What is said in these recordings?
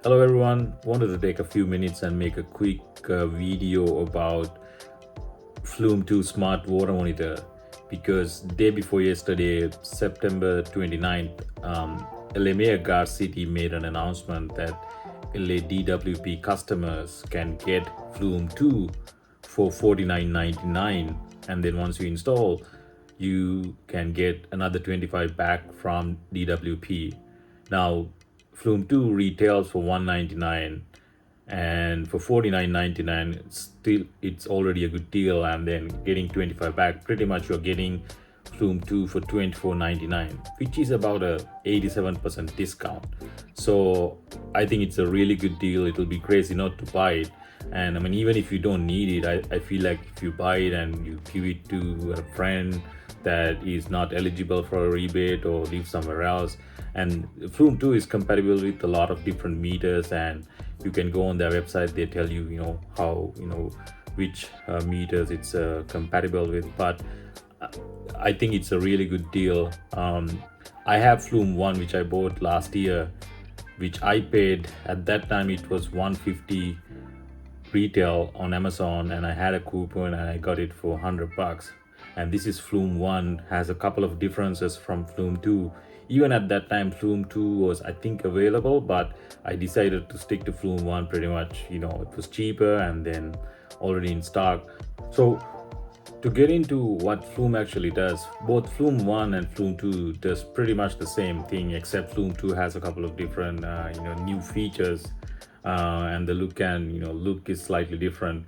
Hello everyone, wanted to take a few minutes and make a quick video about Flume 2 Smart Water Monitor because day before yesterday, September 29th, LMA Gar City made an announcement that LADWP customers can get Flume 2 for $49.99, and then once you install, you can get another 25 back from DWP. Now, Flume 2 retails for 199, and for 49.99 it's already a good deal, and then getting 25 back, pretty much you're getting Flume 2 for 24.99, which is about a 87% discount. So I think it's a really good deal. It'll be crazy not to buy it. And I mean, even if you don't need it, I feel like if you buy it and you give it to a friend that is not eligible for a rebate or live somewhere else, and Flume 2 is compatible with a lot of different meters, and you can go on their website. They tell you, how, which meters it's compatible with. But uh, I think it's a really good deal. I have Flume 1, which I bought last year, which I paid at that time. It was 150 retail on Amazon, and I had a coupon and I got it for $100. And this is Flume 1, has a couple of differences from Flume 2. Even at that time, Flume 2 was, I think, available, but I decided to stick to Flume 1 pretty much. It was cheaper and then already in stock. So to get into what Flume actually does, both Flume 1 and Flume 2 does pretty much the same thing, except Flume 2 has a couple of different, new features, and the look is slightly different.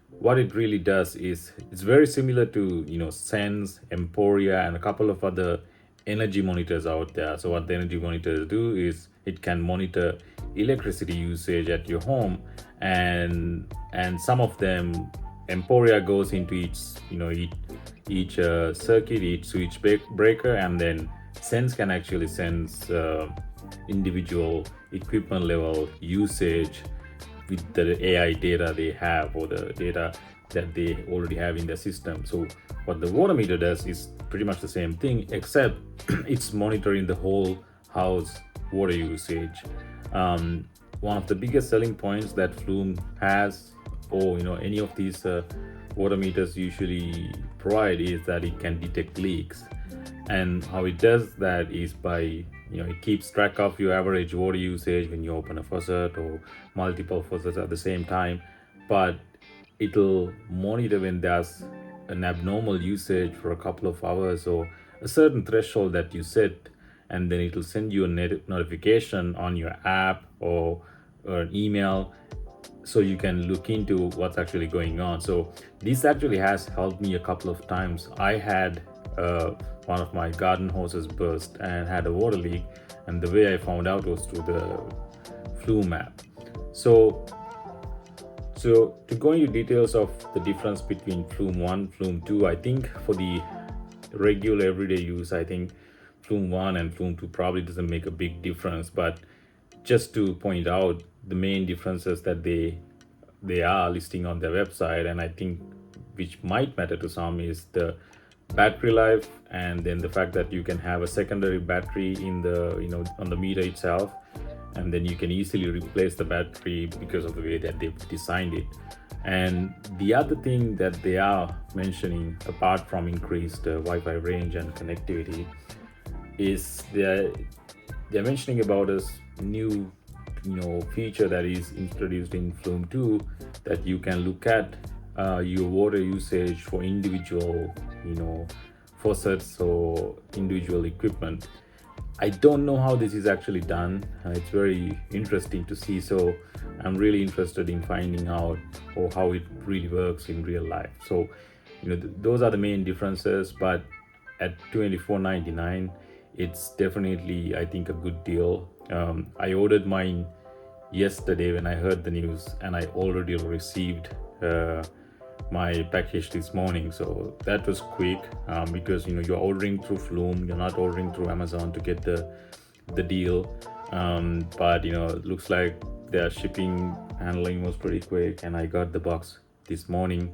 What it really does is it's very similar to Sense, Emporia, and a couple of other energy monitors out there. So what the energy monitors do is it can monitor electricity usage at your home, and some of them, Emporia goes into each circuit, each switch breaker, and then Sense can actually sense individual equipment level usage with the AI data they have, or the data that they already have in their system. So what the water meter does is pretty much the same thing, except it's monitoring the whole house water usage. One of the biggest selling points that Flume has, or any of these water meters usually provide, is that it can detect leaks. And how it does that is by, it keeps track of your average water usage when you open a faucet or multiple faucets at the same time. But it'll monitor when there's an abnormal usage for a couple of hours or a certain threshold that you set, and then it'll send you a notification on your app, or an email, so you can look into what's actually going on. So this actually has helped me a couple of times. I had one of my garden hoses burst and had a water leak, and the way I found out was through the Flume app. So to go into details of the difference between Flume 1, Flume 2, I think for the regular everyday use, I think Flume 1 and Flume 2 probably doesn't make a big difference. But just to point out the main differences that they are listing on their website, and I think which might matter to some, is the battery life, and then the fact that you can have a secondary battery in the on the meter itself, and then you can easily replace the battery because of the way that they've designed it. And the other thing that they are mentioning, apart from increased Wi-Fi range and connectivity, is they're mentioning about a new feature that is introduced in Flume 2, that you can look at your water usage for individual faucets or individual equipment. I don't know how this is actually done. It's very interesting to see. So I'm really interested in finding out or how it really works in real life. So those are the main differences. But at $24.99, it's definitely, I think, a good deal. I ordered mine yesterday when I heard the news, and I already received my package this morning. So that was quick, because you're ordering through Flume, you're not ordering through Amazon to get the deal. But it looks like their shipping handling was pretty quick, and I got the box this morning.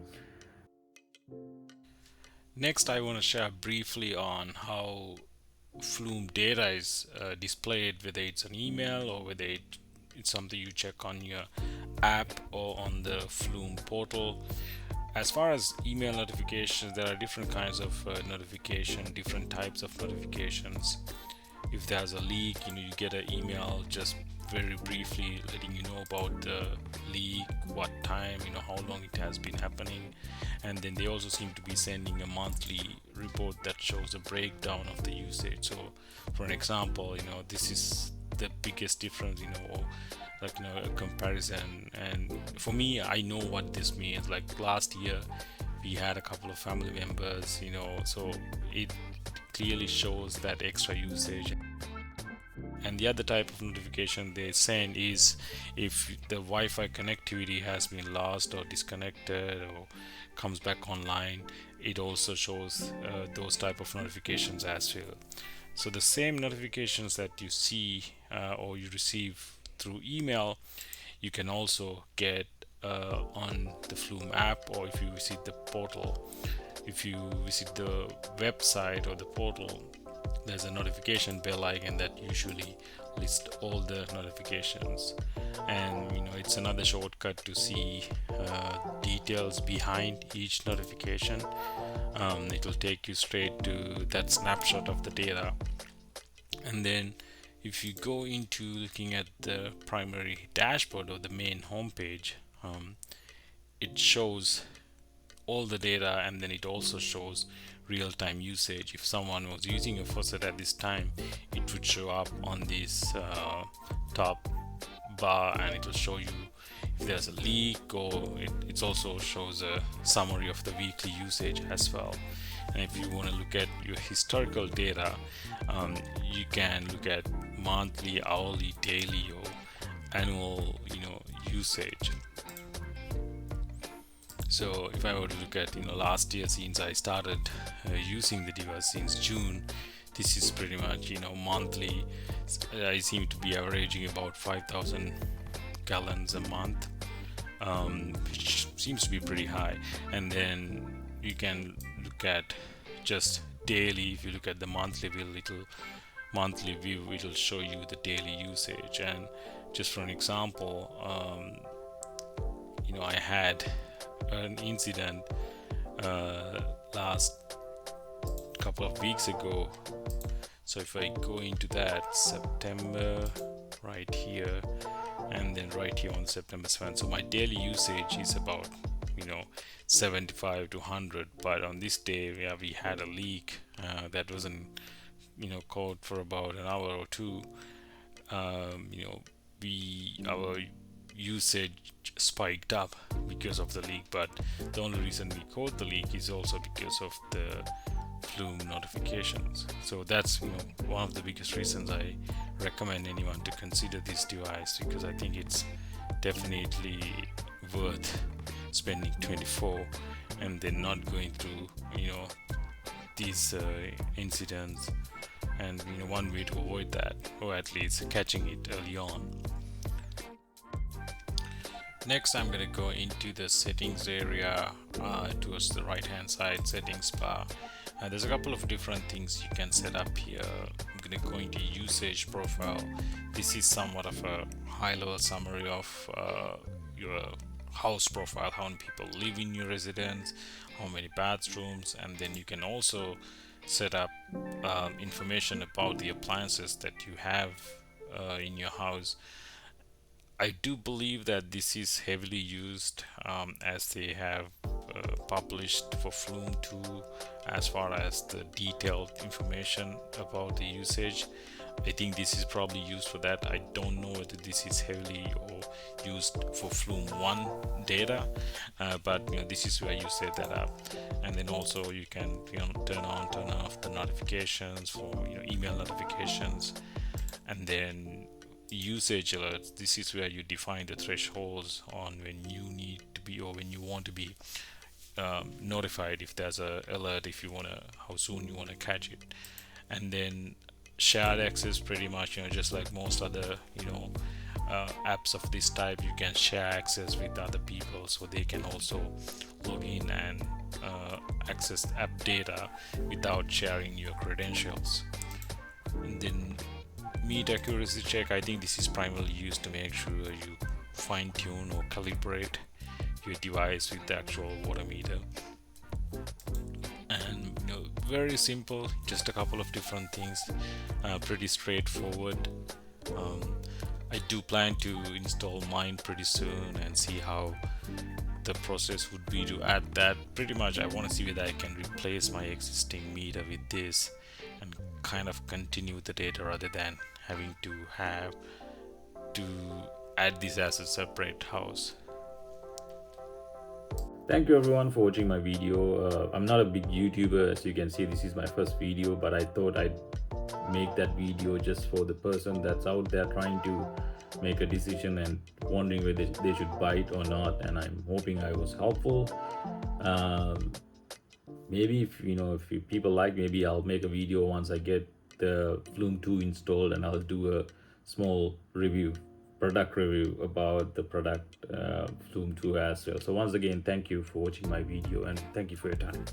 Next, I want to share briefly on how Flume data is displayed, whether it's an email or whether it's something you check on your app or on the Flume portal. As far as email notifications, there are different kinds of notification, different types of notifications. If there's a leak, you get an email just very briefly letting you know about the leak, what time, how long it has been happening. And then they also seem to be sending a monthly report that shows a breakdown of the usage. So for an example, this is the biggest difference, like a comparison. And for me, I know what this means. Like last year we had a couple of family members, so it clearly shows that extra usage. And the other type of notification they send is if the Wi-Fi connectivity has been lost or disconnected or comes back online. It also shows those type of notifications as well. So the same notifications that you see or you receive through email, you can also get on the Flume app, or if you visit the portal. If you visit the website or the portal, there's a notification bell icon that usually lists all the notifications. And it's another shortcut to see details behind each notification. It will take you straight to that snapshot of the data. And then if you go into looking at the primary dashboard or the main homepage, it shows all the data, and then it also shows real-time usage. If someone was using a faucet at this time, it would show up on this top bar, and it will show you if there's a leak, or it also shows a summary of the weekly usage as well. And if you want to look at your historical data, you can look at monthly, hourly, daily, or annual usage. So if I were to look at last year, since I started using the device since June, this is pretty much monthly. I seem to be averaging about 5,000 gallons a month, which seems to be pretty high. And then you can look at just daily. If you look at the monthly view, it'll show you the daily usage. And just for an example, I had an incident last couple of weeks ago. So if I go into that September right here, and then right here on September 7th, so my daily usage is about 75 to 100. But on this day, we had a leak that wasn't caught for about an hour or two. Our usage spiked up because of the leak, but the only reason we caught the leak is also because of the Flume notifications. So that's one of the biggest reasons I recommend anyone to consider this device, because I think it's definitely worth spending 24 and then not going through these incidents. And one way to avoid that, or at least catching it early on. Next, I'm going to go into the settings area towards the right hand side, settings bar. There's a couple of different things you can set up here. I'm going to go into usage profile. This is somewhat of a high level summary of your house profile, how many people live in your residence, how many bathrooms, and then you can also set up information about the appliances that you have in your house. I do believe that this is heavily used as they have published for Flume 2 as far as the detailed information about the usage. I think this is probably used for that. I don't know whether this is heavily or used for Flume 1 data, but this is where you set that up. And then also you can turn on, turn off the notifications for email notifications. And then usage alerts, this is where you define the thresholds on when you need to be, or when you want to be notified if there's a alert, if you want to, how soon you want to catch it. And then shared access, pretty much just like most other apps of this type, you can share access with other people, so they can also log in and access app data without sharing your credentials. And then meat accuracy check, I think this is primarily used to make sure you fine tune or calibrate your device with the actual water meter. And very simple, just a couple of different things, pretty straightforward. I do plan to install mine pretty soon and see how the process would be to add that. Pretty much I want to see whether I can replace my existing meter with this and kind of continue the data rather than having to add this as a separate house. Thank you everyone for watching my video. I'm not a big YouTuber, as you can see. This is my first video, but I thought I'd make that video just for the person that's out there trying to make a decision and wondering whether they should buy it or not. And I'm hoping I was helpful. Maybe if people like, maybe I'll make a video once I get the Flume 2 installed, and I'll do a small product review about the product Flume 2 as well. So once again, thank you for watching my video, and thank you for your time.